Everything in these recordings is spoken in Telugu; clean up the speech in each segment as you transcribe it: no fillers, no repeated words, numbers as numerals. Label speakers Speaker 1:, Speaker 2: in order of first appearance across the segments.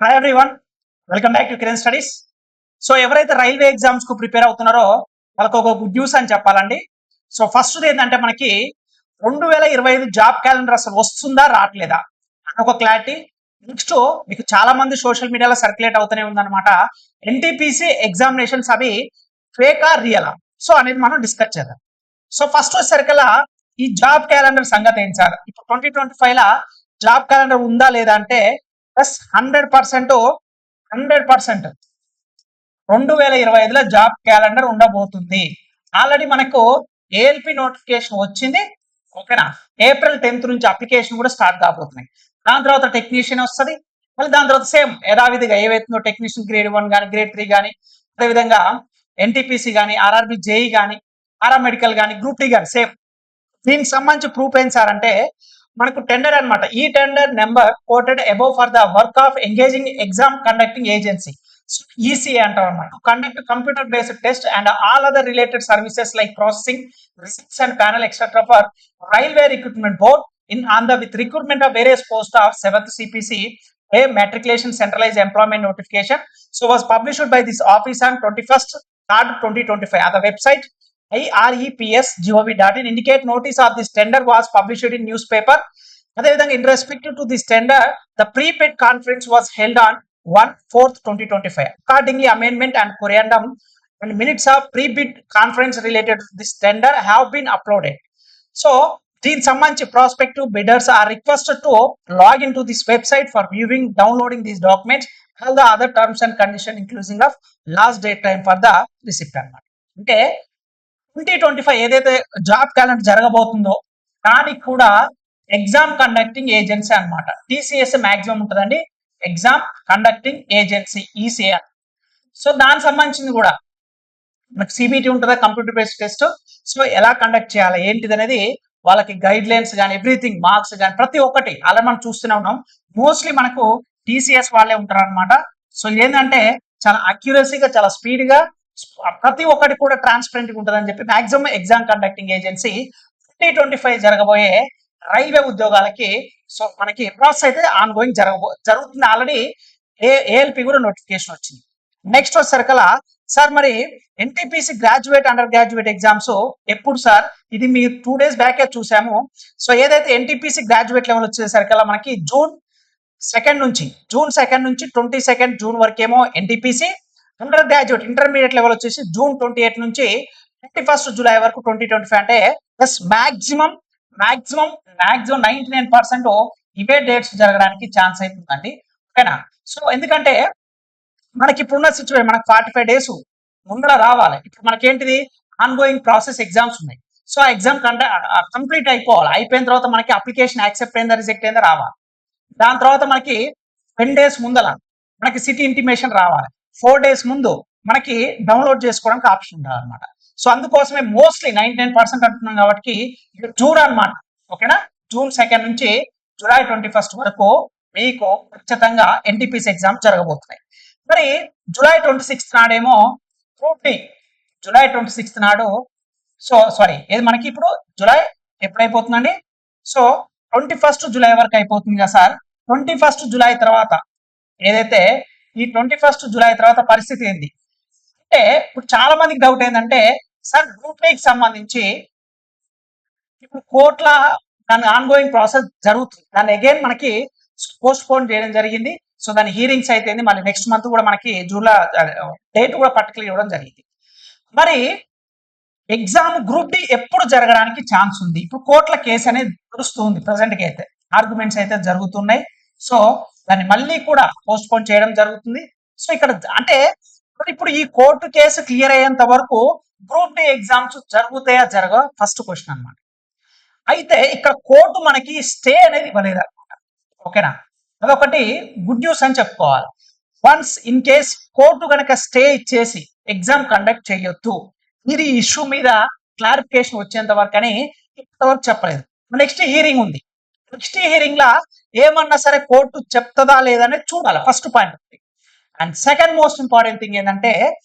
Speaker 1: Hi everyone, welcome back to Kiran studies. So ఎవరైతే రైల్వే ఎగ్జామ్స్ కు ప్రిపేర్ అవుతున్నారో వాళ్ళకి ఒక గుడ్ న్యూస్ అని చెప్పాలండి. సో ఫస్ట్ ఏంటంటే మనకి 2025 జాబ్ క్యాలెండర్ అసలు వస్తుందా రావట్లేదా అని ఒక క్లారిటీ. నెక్స్ట్ మీకు చాలా మంది సోషల్ మీడియాలో సర్క్యులేట్ అవుతూనే ఉందన్నమాట, ఎన్టీపీసీ ఎగ్జామినేషన్స్ అవి ఫేకా రియలా సో అనేది మనం డిస్కస్ చేద్దాం. సో ఫస్ట్ వచ్చేసరికల్లా ఈ జాబ్ క్యాలెండర్ సంగతి ఏంటి సార్, ఇప్పుడు 2025 లా జాబ్ క్యాలెండర్ ఉందా లేదా అంటే ప్లస్ 100% 2025లో జాబ్ క్యాలెండర్ ఉండబోతుంది. ఆల్రెడీ మనకు ఏఎల్పి నోటిఫికేషన్ వచ్చింది, ఓకేనా. ఏప్రిల్ 10th నుంచి అప్లికేషన్ కూడా స్టార్ట్ కాబోతున్నాయి. దాని తర్వాత టెక్నీషియన్ వస్తుంది, మళ్ళీ దాని తర్వాత సేమ్ యథావిధిగా ఏవైతుందో టెక్నీషియన్ గ్రేడ్ 1 కానీ గ్రేడ్ 3 కానీ, అదేవిధంగా ఎన్టీపీసీ కానీ ఆర్ఆర్బి జేఈ కానీ ఆర్ఆర్ మెడికల్ కానీ గ్రూప్ డి కానీ సేమ్. దీనికి సంబంధించి ప్రూఫ్ ఏంటి సార్ అంటే మనకు టెండర్ అన్నమాట. ఈ tender number quoted above for the work of engaging exam conducting agency ECA అంటారు అన్నమాట. Conduct computer based test and all other related services like processing receipts and panel etcetera for railway recruitment board in on the with recruitment of various posts of 7th CPC a matriculation centralized employment notification so was published by this office on 21st 3rd 2025 on the website ireps.gov.in. indicate notice of this tender was published in newspaper. అదేవిధంగా in respect to this tender the pre-bid conference was held on 1/4 2025. accordingly amendment and correndum and minutes of pre-bid conference related to this tender have been uploaded. So దీనికి సంబంధించి prospective bidders are requested to log in to this website for viewing downloading these documents all the other terms and condition including of last date time for the receipt అన్నమాట. అంటే 2025 ఏదైతే జాబ్ క్యాలెండర్ జరగబోతుందో దానికి కూడా ఎగ్జామ్ కండక్టింగ్ ఏజెన్సీ అన్నమాట. టీసీఎస్ మాక్సిమం ఉంటుందండి, exam conducting agency ECR. So దానికి సంబంధించింది కూడా మనకి సిబిటి ఉంటుందా, కంప్యూటర్ బేస్డ్ టెస్ట్. సో ఎలా కండక్ట్ చేయాలి ఏంటిది అనేది వాళ్ళకి గైడ్ లైన్స్ కానీ ఎవ్రీథింగ్ మార్క్స్ కానీ ప్రతి ఒక్కటి అలా మనం చూస్తూనే ఉన్నాం. మోస్ట్లీ మనకు టీసీఎస్ వాళ్ళే ఉంటారు అనమాట. సో ఏంటంటే చాలా అక్యురసీగా చాలా స్పీడ్గా ప్రతి ఒక్కటి కూడా ట్రాన్స్పరెంట్గా ఉంటుందని చెప్పి మాక్సిమం ఎగ్జామ్ కండక్టింగ్ ఏజెన్సీ 2025 జరగబోయే రైల్వే ఉద్యోగాలకి సో మనకి ప్రాసెస్ అయితే ఆన్ గోయింగ్ జరుగుతుంది. ఆల్రెడీ ఏఎల్పి కూడా నోటిఫికేషన్ వచ్చింది. నెక్స్ట్ వచ్చేసరికల్లా సార్ మరి NTPC graduate under graduate exams ఎప్పుడు సార్, ఇది మీ 2 days బ్యాకే చూసాము. సో ఏదైతే ఎన్టీపీసీ గ్రాడ్యుయేట్ లెవెల్ వచ్చేసరికల్లా మనకి జూన్ 2 నుంచి 22 జూన్ వరకేమో NTPC, under graduate intermediate level వచ్చేసి జూన్ 28 నుంచి 21st జూలై వరకు 2025. అంటే ప్లస్ మాక్సిమం 99% ఇవే డేట్స్ జరగడానికి ఛాన్స్ అవుతుందండి, ఓకేనా. సో ఎందుకంటే మనకి ఇప్పుడున్న సిచ్యువేషన్ మనకు 45 days ముందర రావాలి. ఇప్పుడు మనకేంటిది ఆన్ గోయింగ్ ప్రాసెస్ ఎగ్జామ్స్ ఉన్నాయి. సో ఆ ఎగ్జామ్ కంప్లీట్ అయిపోవాలి. అయిపోయిన తర్వాత మనకి అప్లికేషన్ యాక్సెప్ట్ అయిందా రిజెక్ట్ అయిందా రావాలి. దాని తర్వాత మనకి 10 days ముందల మనకి సిటీ ఇంటిమేషన్ రావాలి. 4 days ముందు మనకి డౌన్లోడ్ చేసుకోవడానికి ఆప్షన్ ఉండాలి అనమాట. సో అందుకోసమే మోస్ట్లీ 99% అంటున్నాం కాబట్టి జూన్ అనమాట, ఓకేనా. జూన్ 2 నుంచి జూలై 21 వరకు మీకు ఖచ్చితంగా ఎన్టీపీసీ ఎగ్జామ్ జరగబోతున్నాయి. మరి జూలై 26 నాడేమో గ్రూప్ డి, జూలై 26 నాడు సో సారీ ఏది మనకి ఇప్పుడు జూలై ఎప్పుడైపోతుందండి, సో 21st జూలై వరకు అయిపోతుంది కదా సార్. 21st జూలై తర్వాత ఏదైతే ఈ 21st జూలై తర్వాత పరిస్థితి ఏంది అంటే ఇప్పుడు చాలా మందికి డౌట్ ఏంటంటే సార్ గ్రూప్ డికి సంబంధించి ఇప్పుడు కోర్టుల దాని ఆన్ గోయింగ్ ప్రాసెస్ జరుగుతుంది, దాన్ని అగైన్ మనకి పోస్ట్ పోన్ చేయడం జరిగింది. సో దాని హీరింగ్స్ అయితే మళ్ళీ నెక్స్ట్ మంత్ కూడా మనకి జూలై డేట్ కూడా పర్టికులర్ ఇవ్వడం జరిగింది. మరి ఎగ్జామ్ గ్రూప్ డి ఎప్పుడు జరగడానికి ఛాన్స్ ఉంది? ఇప్పుడు కోర్టుల కేసు అనేది నడుస్తుంది, ప్రజెంట్కి అయితే ఆర్గ్యుమెంట్స్ అయితే జరుగుతున్నాయి. సో దాన్ని మళ్ళీ కూడా పోస్ట్ పోన్ చేయడం జరుగుతుంది. సో ఇక్కడ అంటే ఇప్పుడు ఈ కోర్టు కేసు క్లియర్ అయ్యేంత వరకు గ్రూప్ డి ఎగ్జామ్స్ జరుగుతాయా జరగవా ఫస్ట్ క్వశ్చన్ అన్నమాట. అయితే ఇక్కడ కోర్టు మనకి స్టే అనేది ఇవ్వలేదు అనమాట, ఓకేనా. అదొకటి గుడ్ న్యూస్ అని చెప్పుకోవాలి. వన్స్ ఇన్ కేస్ కోర్టు కనుక స్టే ఇచ్చేసి ఎగ్జామ్ కండక్ట్ చేయొద్దు, ఇది ఇష్యూ మీద క్లారిఫికేషన్ వచ్చేంత వరకు అని ఇంతవరకు చెప్పలేదు. నెక్స్ట్ హీరింగ్ ఉంది, నెక్స్ట్ హీరింగ్ లా ఏమన్నా సరే కోర్టు చెప్తుందా లేదని చూడాలి first point. And second most important thing ఏంటంటే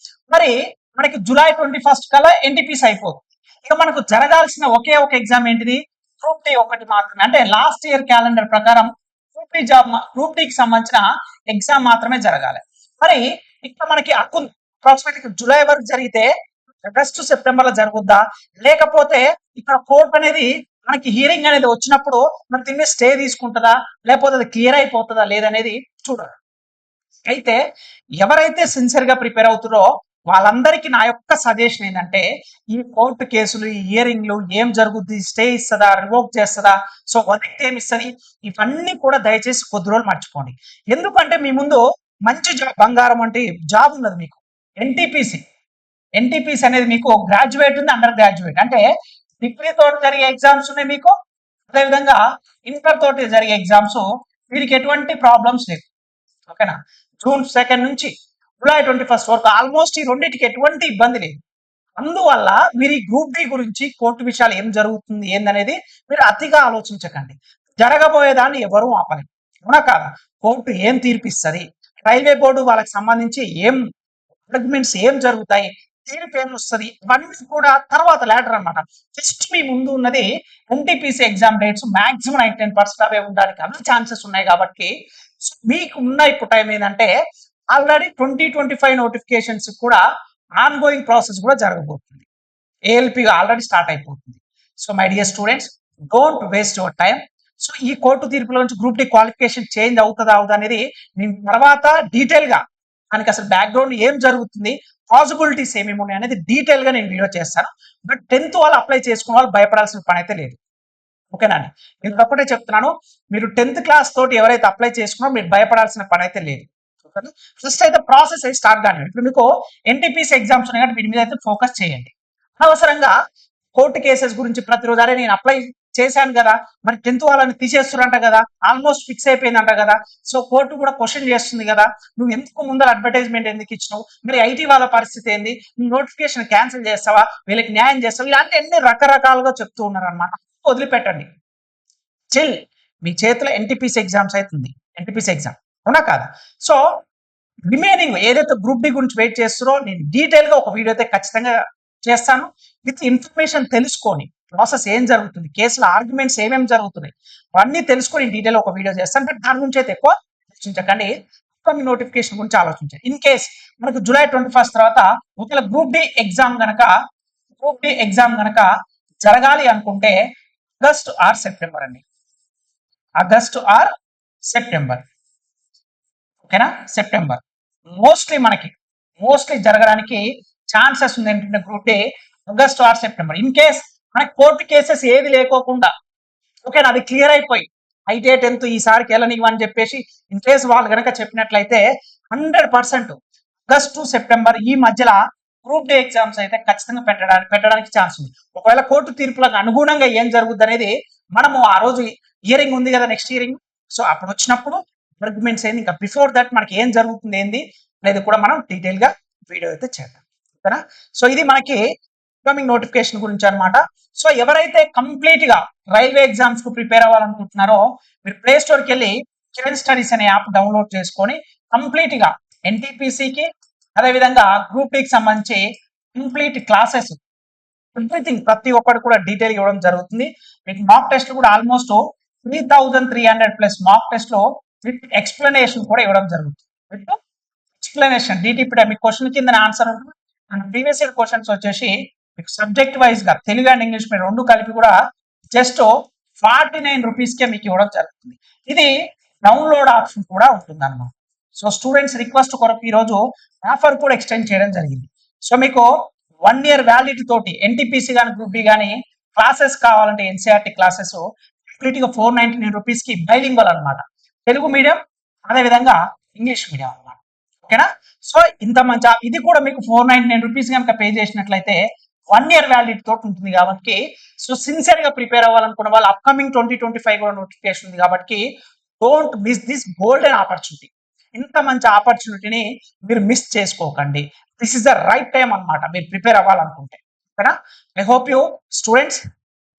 Speaker 1: మరి మనకి జూలై 21 కల్లా ఎన్టీపీసీ అయిపోతుంది. ఇక మనకు జరగాల్సిన ఒకే ఒక ఎగ్జామ్ ఏంటిది, గ్రూప్ డి ఒకటి మాత్రమే. అంటే లాస్ట్ ఇయర్ క్యాలెండర్ ప్రకారం గ్రూప్ డికి సంబంధించిన ఎగ్జామ్ మాత్రమే జరగాలి. మరి ఇక్కడ మనకి అప్రాక్సిమేట్ జూలై వరకు జరిగితే ఆగస్టు సెప్టెంబర్ లో జరుగుద్దా, లేకపోతే ఇక్కడ కోర్ట్ అనేది మనకి హియరింగ్ అనేది వచ్చినప్పుడు మరి దీని మీద స్టే తీసుకుంటుందా, లేకపోతే అది క్లియర్ అయిపోతుందా లేదనేది చూడాలి. అయితే ఎవరైతే సిన్సియర్ గా ప్రిపేర్ అవుతారో వాళ్ళందరికీ నా యొక్క సజెషన్ ఏంటంటే, ఈ కోర్టు కేసులు, ఈ హియరింగ్లు ఏం జరుగుద్ది, స్టే ఇస్తుందా, రివోక్ చేస్తుందా, సో వర్డిక్ట్ ఏమి ఇస్తుంది, ఇవన్నీ కూడా దయచేసి కొద్ది రోజులు మర్చిపోండి. ఎందుకంటే మీ ముందు మంచి జాబ్, బంగారం అంటే జాబ్ ఉన్నది మీకు. ఎన్టీపీసీ ఎన్టీపీసీ అనేది మీకు గ్రాడ్యుయేట్ ఉంది, అండర్ గ్రాడ్యుయేట్ అంటే డిగ్రీ తోటి జరిగే ఎగ్జామ్స్ ఉన్నాయి మీకు, అదేవిధంగా ఇంటర్ తోటి జరిగే ఎగ్జామ్స్. వీరికి ఎటువంటి ప్రాబ్లమ్స్ లేవు. ఓకేనా, జూన్ 2 నుంచి జూలై 21 వరకు ఆల్మోస్ట్ ఈ రెండింటికి ఎటువంటి ఇబ్బంది లేదు. అందువల్ల మీరు ఈ గ్రూప్ డి గురించి కోర్టు విషయాలు ఏం జరుగుతుంది ఏందనేది మీరు అతిగా ఆలోచించకండి. జరగబోయేదాన్ని ఎవరూ ఆపలేరు, అవునా కాదా? కోర్టు ఏం తీర్పిస్తుంది, రైల్వే బోర్డు వాళ్ళకి సంబంధించి ఏం ఆర్గ్యుమెంట్స్ ఏం జరుగుతాయి, తీర్పు ఏం వస్తుంది, ఇవన్నీ కూడా తర్వాత లేటర్ అనమాట. జస్ట్ మీ ముందు ఉన్నది ఎన్టీపీసీ ఎగ్జామ్ డేట్స్ మాక్సిమం 99% అవే ఉండడానికి అన్ని ఛాన్సెస్ ఉన్నాయి. కాబట్టి మీకు ఉన్న ఇప్పుడు టైం ఏంటంటే ఆల్రెడీ 2025 నోటిఫికేషన్స్ కూడా ఆన్ గోయింగ్ ప్రాసెస్ కూడా జరగబోతుంది. ఏఎల్పి ఆల్రెడీ స్టార్ట్ అయిపోతుంది. So my dear students, don't waste your time. So ఈ కోర్టు తీర్పుల నుంచి గ్రూప్ డి క్వాలిఫికేషన్ చేంజ్ అవుతుందా అనేది నేను తర్వాత డీటెయిల్ గా దానికి అసలు బ్యాక్గ్రౌండ్ ఏం జరుగుతుంది, పాసిబిలిటీస్ ఏమేమి ఉన్నాయి అనేది డీటెయిల్ గా నేను వీడియో చేస్తాను. బట్ 10th వాళ్ళు అప్లై చేసుకున్న వాళ్ళు భయపడాల్సిన పని అయితే లేదు. ఓకేనా అండి, నేను ఒకటే చెప్తున్నాను, మీరు 10th క్లాస్ తోటి ఎవరైతే అప్లై చేసుకున్నారో మీరు భయపడాల్సిన పని అయితే లేదు. ఫస్ట్ అయితే ప్రాసెస్ అయితే స్టార్ట్ కానీ ఇప్పుడు మీకు ఎన్టీపీసీ ఎగ్జామ్స్ ఉన్నాయి కాబట్టి వీటి మీద అయితే ఫోకస్ చేయండి. అనవసరంగా కోర్టు కేసెస్ గురించి ప్రతిరోజు అరే నేను అప్లై చేశాను కదా, మరి 10th వాళ్ళని తీసేస్తున్నారంట కదా, ఆల్మోస్ట్ ఫిక్స్ అయిపోయిందంట కదా, సో కోర్టు కూడా క్వశ్చన్ చేస్తుంది కదా, నువ్వు ఎందుకు ముందర అడ్వర్టైజ్మెంట్ ఎందుకు ఇచ్చినావు, మరి ఐటీ వాళ్ళ పరిస్థితి ఏంది, నువ్వు నోటిఫికేషన్ క్యాన్సిల్ చేస్తావా, వీళ్ళకి న్యాయం చేస్తావా, ఇలాంటి అన్ని రకరకాలుగా చెప్తూ ఉన్నారు అనమాట. వదిలిపెట్టండి. చిల్, మీ చేతిలో ఎన్టీపీసీ ఎగ్జామ్స్ అవుతుంది, ఎన్టీపీసీ ఎగ్జామ్, అవునా కాదా? సో రిమైనింగ్ ఏదైతే గ్రూప్ డి గురించి వెయిట్ చేస్తారో నేను డీటెయిల్ గా ఒక వీడియో అయితే ఖచ్చితంగా చేస్తాను. విత్ ఇన్ఫర్మేషన్ తెలుసుకొని ప్రాసెస్ ఏం జరుగుతుంది, కేసుల ఆర్గ్యుమెంట్స్ ఏమేమి జరుగుతున్నాయి అవన్నీ తెలుసుకొని డీటెయిల్ ఒక వీడియో చేస్తాను. బట్ దాని గురించి అయితే ఎక్కువ ఆలోచించకండి, అప్కమింగ్ నోటిఫికేషన్ గురించి ఆలోచించండి. ఇన్ కేస్ మనకు జూలై 21 తర్వాత ఒకవేళ గ్రూప్ డి ఎగ్జామ్ గనక జరగాలి అనుకుంటే ఆగస్ట్ ఆర్ సెప్టెంబర్ అండి, ఆగస్ట్ ఆర్ సెప్టెంబర్. ఓకేనా, సెప్టెంబర్ మోస్ట్లీ జరగడానికి ఛాన్సెస్ ఉంది ఏంటంటే group D August or September. In case మనకి కోర్టు కేసెస్ ఏది లేకోకుండా ఓకేనా అది క్లియర్ అయిపోయి అయితే 10th ఈసారికి వెళ్ళనివ్వని చెప్పేసి ఇన్ కేస్ వాళ్ళు కనుక చెప్పినట్లయితే 100% ఆగస్ట్ టు సెప్టెంబర్ ఈ మధ్యలో గ్రూప్ డే ఎగ్జామ్స్ అయితే ఖచ్చితంగా పెట్టడానికి ఛాన్స్ ఉంది. ఒకవేళ కోర్టు తీర్పులకు అనుగుణంగా ఏం జరుగుద్ది అనేది మనము ఆ రోజు హియరింగ్ ఉంది కదా, నెక్స్ట్ హియరింగ్, సో అప్పుడు వచ్చినప్పుడు ఆర్గ్యుమెంట్స్ ఏంది, ఇంకా బిఫోర్ దట్ మనకి ఏం జరుగుతుంది ఏంది అనేది కూడా మనం డీటెయిల్ గా వీడియో అయితే చేద్దాం. ఓకేనా, సో ఇది మనకి అప్కమింగ్ నోటిఫికేషన్ గురించి అనమాట. సో ఎవరైతే కంప్లీట్ గా రైల్వే ఎగ్జామ్స్ కు ప్రిపేర్ అవ్వాలనుకుంటున్నారో మీరు ప్లే స్టోర్ కి వెళ్ళి కిరణ్ స్టడీస్ అనే యాప్ డౌన్లోడ్ చేసుకొని కంప్లీట్ గా ఎన్టీపీసీకి అదేవిధంగా గ్రూప్ కి సంబంధించి కంప్లీట్ క్లాసెస్ ఎవ్రీథింగ్ ప్రతి ఒక్కటి కూడా డీటెయిల్ ఇవ్వడం జరుగుతుంది. మీకు మాక్ టెస్ట్ కూడా ఆల్మోస్ట్ 3300+ మాక్ టెస్ట్ లో విత్ ఎక్స్ప్లెనేషన్ కూడా ఇవ్వడం జరుగుతుంది. విత్ ఎక్స్ప్లెనేషన్ డీటీపీ మీకు క్వశ్చన్ కింద ఆన్సర్ ఉంటుంది. అండ్ ప్రీవియస్ ఇయర్ క్వశ్చన్స్ వచ్చేసి మీకు సబ్జెక్ట్ వైజ్ గా తెలుగు అండ్ ఇంగ్లీష్ మీరు రెండు కలిపి కూడా జస్ట్ 49 రూపీస్కే మీకు ఇవ్వడం జరుగుతుంది. ఇది డౌన్లోడ్ ఆప్షన్ కూడా ఉంటుంది అన్నమాట. సో స్టూడెంట్స్ రిక్వెస్ట్ కొరకు ఈ రోజు ఆఫర్ కూడా ఎక్స్టెండ్ చేయడం జరిగింది. సో మీకు 1 year వ్యాలిడిటీ తోటి ఎన్టీపీసీ కానీ గ్రూప్ డి కానీ క్లాసెస్ కావాలంటే ఎన్సీఆర్టీ క్లాసెస్ కంప్లీట్ గా 499 రూపీస్ కి బైలింగ్వల్ అనమాట, తెలుగు మీడియం అదేవిధంగా ఇంగ్లీష్ మీడియం అనమాట. ఓకేనా, సో ఇంత మంచి ఇది కూడా మీకు 499 రూపీస్ కనుక పే చేసినట్లయితే 1 year వ్యాలిడిటీ తోటి ఉంటుంది. కాబట్టి సో సిన్సియర్ గా ప్రిపేర్ అవ్వాలనుకున్న వాళ్ళు అప్కమింగ్ 2025 కూడా నోటిఫికేషన్ ఉంది. కాబట్టి don't miss this golden opportunity. ఇంత మంచి ఆపర్చునిటీని మీరు మిస్ చేసుకోకండి. This is the right time అనమాట మీరు ప్రిపేర్ అవ్వాలనుకుంటే. ఓకేనా, I hope you students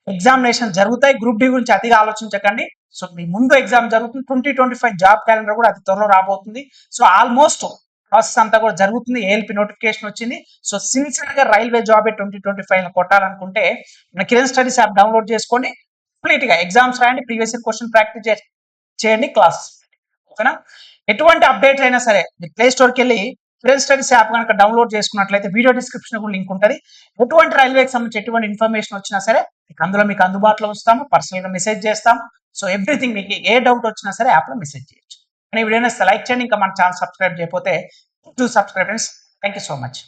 Speaker 1: examination జరుగుతాయి. గ్రూప్ డి గురించి అతిగా ఆలోచించకండి. సో మీ ముందు ఎగ్జామ్ జరుగుతుంది. 2025 జాబ్ క్యాలెండర్ కూడా అతి త్వరలో రాబోతుంది. సో ఆల్మోస్ట్ ప్రాసెస్ అంతా కూడా జరుగుతుంది. ఏఎల్పి నోటిఫికేషన్ వచ్చింది. సో సిన్సియర్ గా రైల్వే జాబ్ 2025 కొట్టాలనుకుంటే మన కిరణ్ స్టడీస్ యాప్ డౌన్లోడ్ చేసుకోండి. కంప్లీట్ గా ఎగ్జామ్స్ రాయండి, ప్రీవియస్ ఇయర్ క్వశ్చన్ ప్రాక్టీస్ చేయండి క్లాసెస్. ఓకేనా? ఎటువంటి అప్డేట్ అయినా సరే మీరు ప్లే స్టోర్కి వెళ్ళి ఫ్రెండ్ స్టడీస్ యాప్ కనుక డౌన్లోడ్ చేసుకున్నట్లయితే వీడియో డిస్క్రిప్షన్ కూడా లింక్ ఉంటుంది. ఎటువంటి రైల్వేకి సంబంధించి ఎటువంటి ఇన్ఫర్మేషన్ వచ్చినా సరే అందులో మీకు అందుబాటులో వస్తాము, పర్సనల్గా మెసేజ్ చేస్తాం. సో ఎవ్రీథింగ్ మీకు ఏ డౌట్ వచ్చినా సరే యాప్లో మెసేజ్ చేయొచ్చు. కానీ వీడియో లైక్ చేయండి, ఇంకా మన ఛానల్ సబ్స్క్రైబ్ చేయకపోతే to subscribe friends. Thank you so much.